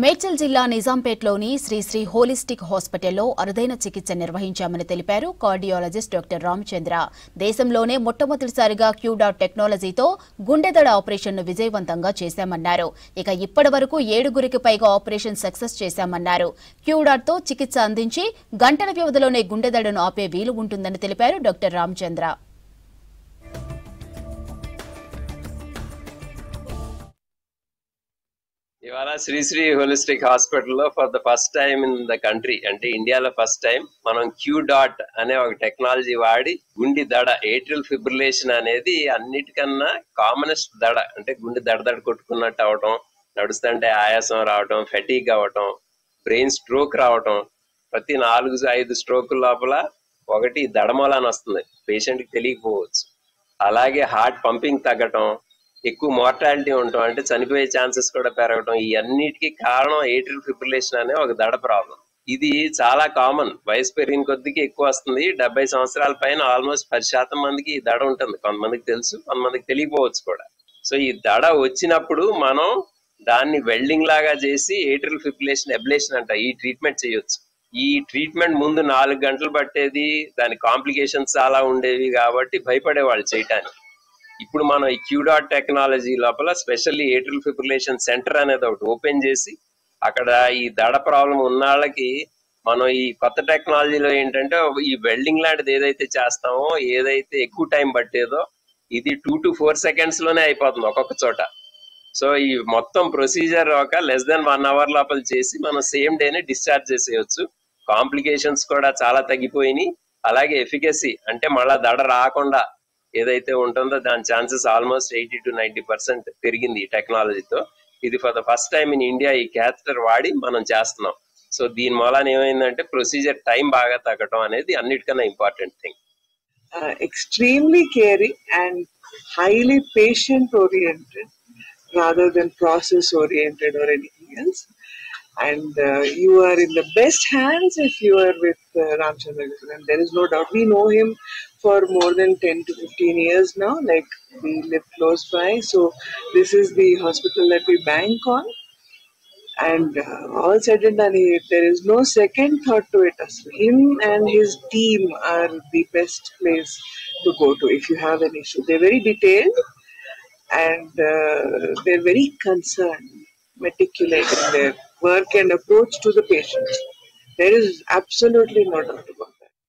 మేడ్చల్ జిల్లా నిజాంపేట్లోని శ్రీ హోలిస్టిక్ హాస్పిటల్లో అరుదైన చికిత్స నిర్వహించామని తెలిపారు కార్డియాలజిస్ట్ డాక్టర్ రామచంద్ర. దేశంలోనే మొట్టమొదటిసారిగా క్యూడాట్ టెక్నాలజీతో గుండెదడ ఆపరేషన్ను విజయవంతంగా చేశామన్నారు. ఇక ఇప్పటివరకు 7గురికి పైగా ఆపరేషన్ సక్సెస్ చేశామన్నారు. క్యూడాట్తో చికిత్స అందించి గంటల వ్యవధిలోనే గుండెదడను ఆపే వీలు ఉంటుందని తెలిపారు డాక్టర్ రామచంద్ర. ఇవాళ శ్రీ హోలిస్టిక్ హాస్పిటల్లో for the first time in the country, అంటే ఇండియాలో ఫస్ట్ టైం మనం క్యూడాట్ అనే ఒక టెక్నాలజీ వాడి గుండె దడ ఏట్రియల్ ఫిబ్రిలేషన్ అనేది అన్నిటికన్నా కామనెస్ట్ దడ, అంటే గుండె దడ కొట్టుకున్నట్టు అవటం, నడుస్తుంటే ఆయాసం రావటం, ఫెటీగ్ అవటం, బ్రెయిన్ స్ట్రోక్ రావటం. ప్రతి 4-5 స్ట్రోకుల లోపల ఒకటి దడమూలాన్ని వస్తుంది, పేషెంట్కి తెలియకపోవచ్చు. అలాగే హార్ట్ పంపింగ్ తగ్గటం, ఎక్కువ మోర్టాలిటీ ఉండటం, అంటే చనిపోయే ఛాన్సెస్ కూడా పెరగటం. ఈ అన్నిటికీ కారణం ఏట్రియల్ ఫిబ్రిలేషన్ అనే ఒక దడ ప్రాబ్లం. ఇది చాలా కామన్, వయసు పెరిగిన కొద్దికి ఎక్కువ వస్తుంది. 70 సంవత్సరాల పైన ఆల్మోస్ట్ 10% మందికి ఈ దడ ఉంటుంది. కొంతమందికి తెలుసు, కొంతమందికి తెలియకపోవచ్చు కూడా. సో ఈ దడ వచ్చినప్పుడు మనం దాన్ని వెల్డింగ్ లాగా చేసి ఏట్రియల్ ఫిబ్రిలేషన్ అబ్లేషన్ అంట ఈ ట్రీట్మెంట్ చేయొచ్చు. ఈ ట్రీట్మెంట్ ముందు 4 గంటలు పట్టేది, దాని కాంప్లికేషన్స్ చాలా ఉండేవి కాబట్టి భయపడేవాళ్ళు చేయటానికి. ఇప్పుడు మనం ఈ క్యూడాట్ టెక్నాలజీ లోపల స్పెషల్లీ ఏట్రియల్ ఫిబ్రిలేషన్ సెంటర్ అనేది ఒకటి ఓపెన్ చేసి, అక్కడ ఈ దడ ప్రాబ్లం ఉన్న వాళ్ళకి మనం ఈ కొత్త టెక్నాలజీలో ఏంటంటే ఈ వెల్డింగ్ లాంటిది ఏదైతే చేస్తామో, ఏదైతే ఎక్కువ టైం పట్టేదో ఇది 2 to 4 seconds లోనే అయిపోతుంది ఒక్కొక్క చోట. సో ఈ మొత్తం ప్రొసీజర్ ఒక less than 1 hour లోపల చేసి మనం సేమ్ డేనే డిశ్చార్జ్ చేసేయచ్చు. కాంప్లికేషన్స్ కూడా చాలా తగ్గిపోయినాయి. అలాగే ఎఫికసీ, అంటే మళ్ళా దడ రాకుండా ఏదైతే ఉంటుందో దాని ఛాన్సెస్ ఆల్మోస్ట్ 80 to 90% పెరిగింది ఈ టెక్నాలజీతో. ఇది for the first time in India ఈ క్యాథెటర్ వాడి మనం చేస్తున్నాం. సో దీని మూలాన ఏమైందంటే ప్రొసీజర్ టైం బాగా తగ్గటం అనేది అన్నిటికన్నా important thing. Extremely caring and highly patient oriented rather than process oriented or anything else. And you are in the best hands if you are with Ramchandra, and there is no doubt. We know him for more than 10 to 15 years now, like we live close by, so this is the hospital that we bank on. And all said and done, there is no second thought to it. Him and his team are the best place to go to if you have an issue. They're very detailed and they're very concerned, meticulous in their work and approach to the patient. There is absolutely no doubt about it.